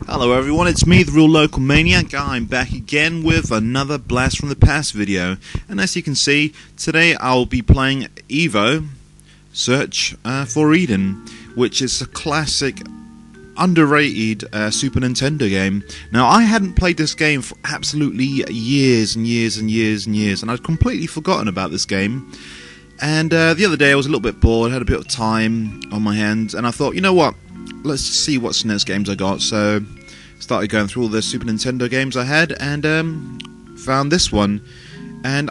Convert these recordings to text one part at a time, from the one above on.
Hello everyone, it's me, the Real Local Maniac. I'm back again with another Blast from the Past video. And as you can see, today I'll be playing EVO, Search for Eden, which is a classic, underrated Super Nintendo game. Now, I hadn't played this game for absolutely years and years and years and years, and I'd completely forgotten about this game. And the other day I was a little bit bored, had a bit of time on my hands, and I thought, you know what, let's see what SNES games I got. So started going through all the Super Nintendo games I had, and found this one. And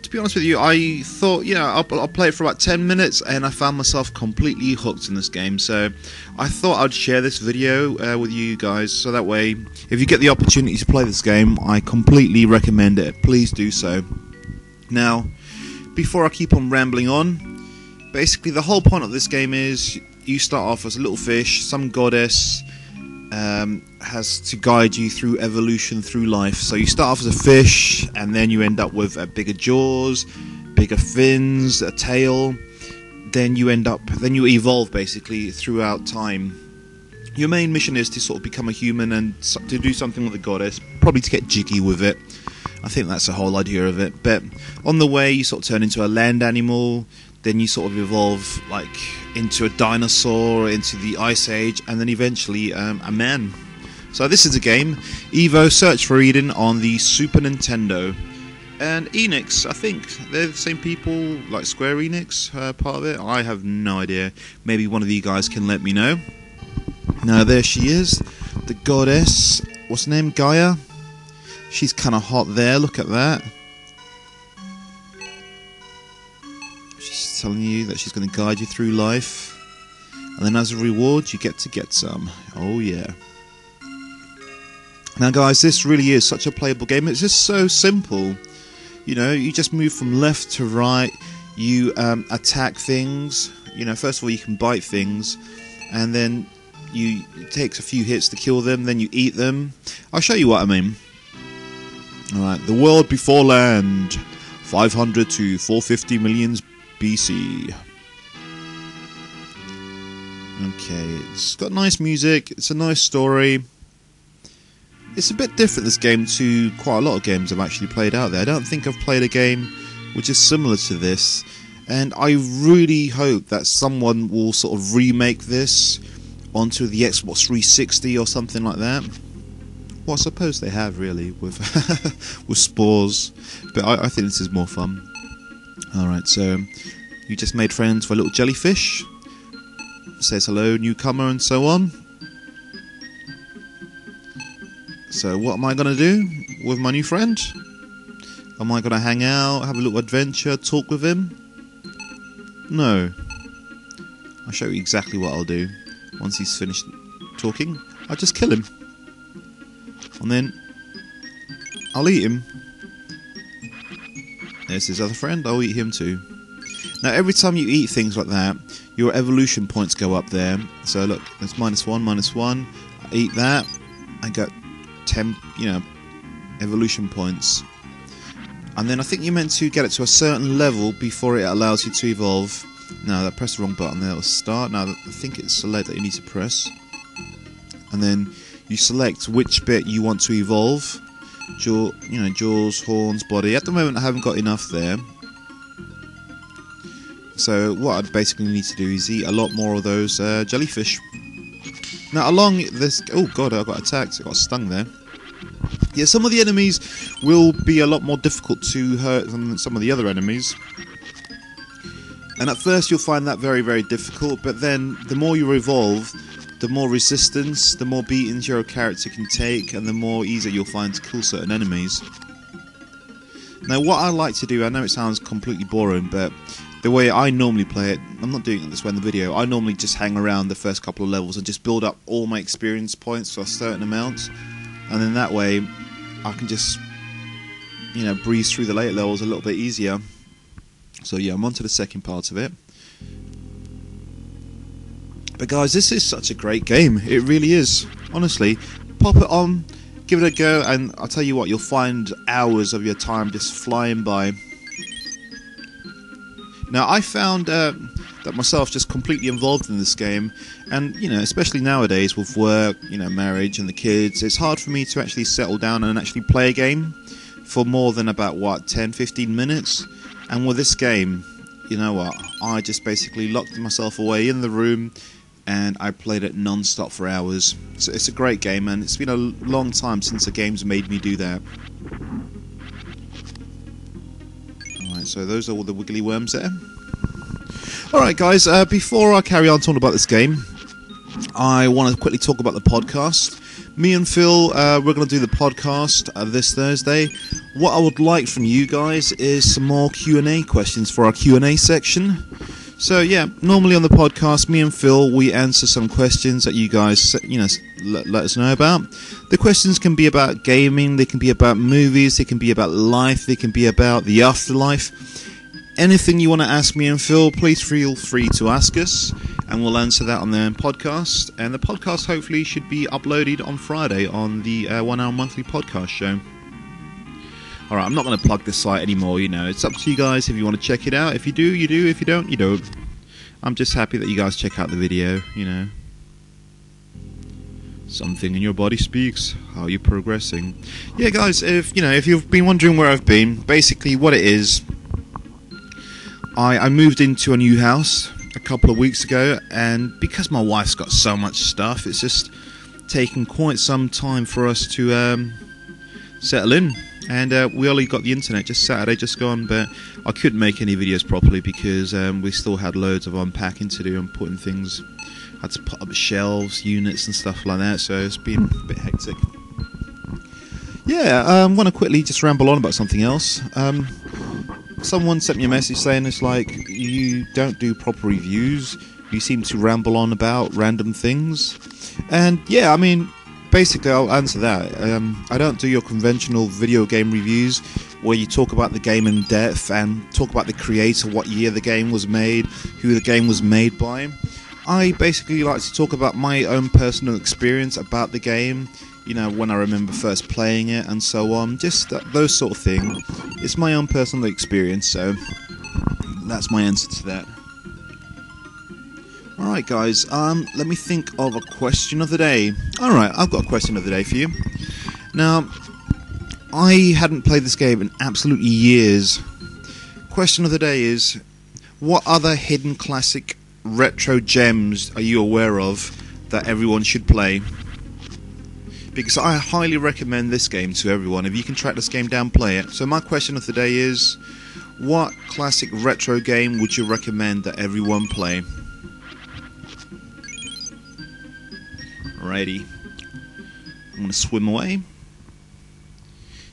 to be honest with you, I thought, yeah, I'll play it for about 10 minutes, and I found myself completely hooked in this game. So I thought I'd share this video with you guys, so that way, if you get the opportunity to play this game, I completely recommend it. Please do so. Now, before I keep on rambling on, basically the whole point of this game is you start off as a little fish. Some goddess has to guide you through evolution through life. So you start off as a fish, and then you end up with bigger jaws, bigger fins, a tail. Then you evolve basically throughout time. Your main mission is to sort of become a human and to do something with the goddess, probably to get jiggy with it. I think that's the whole idea of it. But on the way, you sort of turn into a land animal. Then you sort of evolve like into a dinosaur, into the Ice Age, and then eventually a man. So this is a game, EVO Search for Eden, on the Super Nintendo. And Enix, I think they're the same people, like Square Enix, part of it. I have no idea. Maybe one of you guys can let me know. Now there she is, the goddess. What's her name? Gaia? She's kind of hot there, look at that. She's telling you that she's going to guide you through life, and then as a reward you get some. Oh yeah. Now guys, this really is such a playable game. It's just so simple. You know, you just move from left to right, you attack things. You know, first of all you can bite things, and then it takes a few hits to kill them, then you eat them. I'll show you what I mean. Alright, the world before land, 500 to 450 million BC. Okay, it's got nice music, it's a nice story. It's a bit different, this game, to quite a lot of games I've actually played out there. I don't think I've played a game which is similar to this, and I really hope that someone will sort of remake this onto the Xbox 360 or something like that. Well, I suppose they have, really, with with Spores, but I think this is more fun. Alright, so you just made friends with a little jellyfish. Says hello, newcomer, and so on. So what am I going to do with my new friend? Am I going to hang out, have a little adventure, talk with him? No. I'll show you exactly what I'll do. Once he's finished talking, I'll just kill him. And then I'll eat him. There's his other friend, I'll eat him too. Now every time you eat things like that, your evolution points go up there. So look, that's -1, -1. I eat that, I got 10, evolution points. And then I think you're meant to get it to a certain level before it allows you to evolve. No, I pressed the wrong button there, it'll start. Now I think it's select that you need to press. And then you select which bit you want to evolve. Jaws, horns, body. At the moment I haven't got enough there. So what I'd basically need to do is eat a lot more of those jellyfish. Now along this... Oh god, I got attacked. I got stung there. Yeah, some of the enemies will be a lot more difficult to hurt than some of the other enemies. And at first you'll find that very, very difficult, but then the more you evolve, the more resistance, the more beatings your character can take, and the more easier you'll find to kill certain enemies. Now what I like to do, I know it sounds completely boring, but the way I normally play it, I'm not doing it this way in the video, I normally just hang around the first couple of levels and just build up all my experience points to a certain amount, and then that way I can just, breeze through the later levels a little bit easier. So yeah, I'm on to the second part of it. But guys, this is such a great game. It really is. Honestly, pop it on, give it a go, and I'll tell you what, you'll find hours of your time just flying by. Now, I found the that myself just completely involved in this game. And, you know, especially nowadays with work, you know, marriage and the kids, it's hard for me to actually settle down and actually play a game for more than about, what, 10-15 minutes. And with this game, you know what, I just basically locked myself away in the room and I played it non-stop for hours. So it's a great game, and it's been a long time since a game's made me do that. Alright, so those are all the wiggly worms there. Alright guys, before I carry on talking about this game, I want to quickly talk about the podcast. Me and Phil, we're going to do the podcast this Thursday. What I would like from you guys is some more Q&A questions for our Q&A section. So yeah, normally on the podcast, me and Phil, we answer some questions that you guys, you know, let us know about. The questions can be about gaming, they can be about movies, they can be about life, they can be about the afterlife. Anything you want to ask me and Phil, please feel free to ask us, and we'll answer that on the podcast. And the podcast hopefully should be uploaded on Friday on the 1 Hour Monthly podcast show. Alright, I'm not going to plug this site anymore, you know. It's up to you guys if you want to check it out. If you do, you do. If you don't, you don't. I'm just happy that you guys check out the video, you know. Something in your body speaks. How are you progressing? Yeah, guys, if you've been wondering where I've been, basically what it is, I moved into a new house a couple of weeks ago, and because my wife's got so much stuff, it's just taken quite some time for us to settle in. And we only got the internet just Saturday, just gone, but I couldn't make any videos properly because we still had loads of unpacking to do and putting things. I had to put up shelves, units and stuff like that, so it's been a bit hectic. Yeah, I want to quickly just ramble on about something else. Someone sent me a message saying it's like, you don't do proper reviews, you seem to ramble on about random things. And yeah, I mean, basically I'll answer that. I don't do your conventional video game reviews where you talk about the game in depth and talk about the creator, what year the game was made, who the game was made by. I basically like to talk about my own personal experience about the game, you know, when I remember first playing it and so on, just those sort of things. It's my own personal experience, so that's my answer to that. Alright guys, let me think of a question of the day. Alright, I've got a question of the day for you. Now, I hadn't played this game in absolutely years. Question of the day is, what other hidden classic retro gems are you aware of that everyone should play? Because I highly recommend this game to everyone. If you can track this game down, play it. So my question of the day is, what classic retro game would you recommend that everyone play? Alrighty, I'm going to swim away.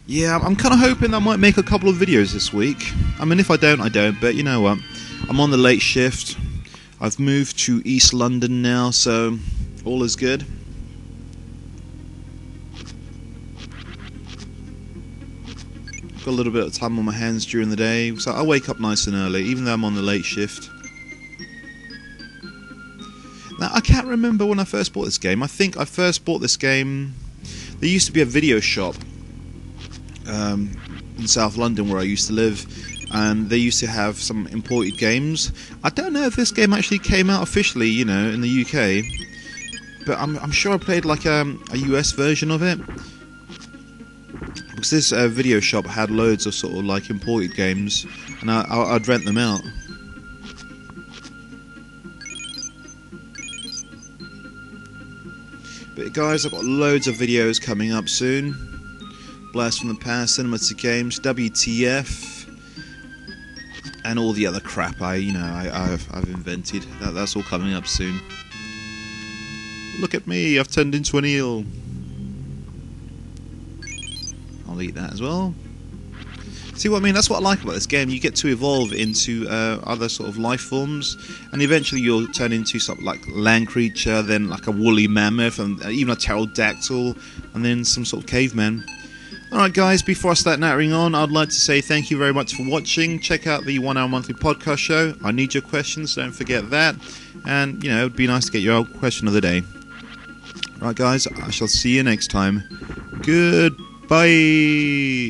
Yeah, I'm kind of hoping I might make a couple of videos this week. I mean, if I don't, I don't, but you know what? I'm on the late shift. I've moved to East London now, so all is good. Got a little bit of time on my hands during the day, so I wake up nice and early, even though I'm on the late shift. Now, I can't remember when I first bought this game. I think I first bought this game... There used to be a video shop in South London where I used to live, and they used to have some imported games. I don't know if this game actually came out officially, you know, in the UK, but I'm sure I played like a US version of it. Because this video shop had loads of sort of like imported games, and I'd rent them out. But guys, I've got loads of videos coming up soon. Blast from the Past, Cinematic Games, WTF, and all the other crap I've invented. That's all coming up soon. Look at me, I've turned into an eel. I'll eat that as well. See what I mean? That's what I like about this game. You get to evolve into other sort of life forms, and eventually you'll turn into something like land creature, then like a woolly mammoth, and even a pterodactyl, and then some sort of caveman. Alright guys, before I start nattering on, I'd like to say thank you very much for watching. Check out the 1 Hour Monthly podcast show. I need your questions, don't forget that. And, you know, it'd be nice to get your question of the day. Alright guys, I shall see you next time. Goodbye.